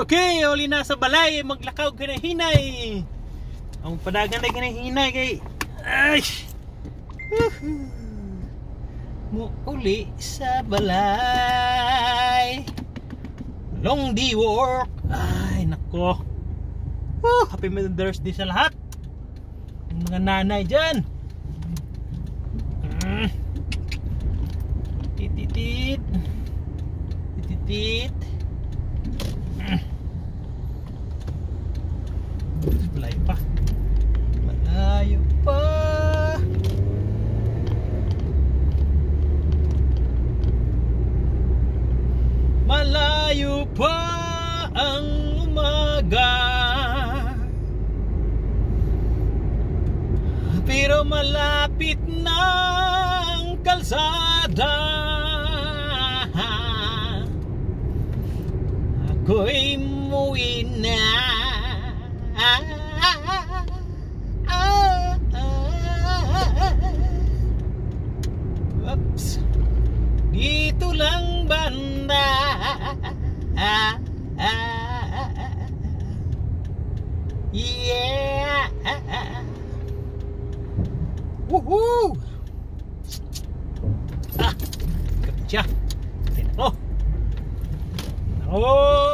Okay, uli na sa balay, maglakaw kinahinay. Ang padagan na kinahinay kay ay. Mo uli sa balay. Long day work. Ay nako. Happy Mother's Day sa lahat. Mga nanay dyan. Tititit. Tititit. Malayo pa. Malayo pa. Malayo pa ang umaga, pero malapit na ang kalsada. Ako'y muwi na. Oops. Dito lang banda. Yeah. Woohoo! Kapitya. Oh. Oh.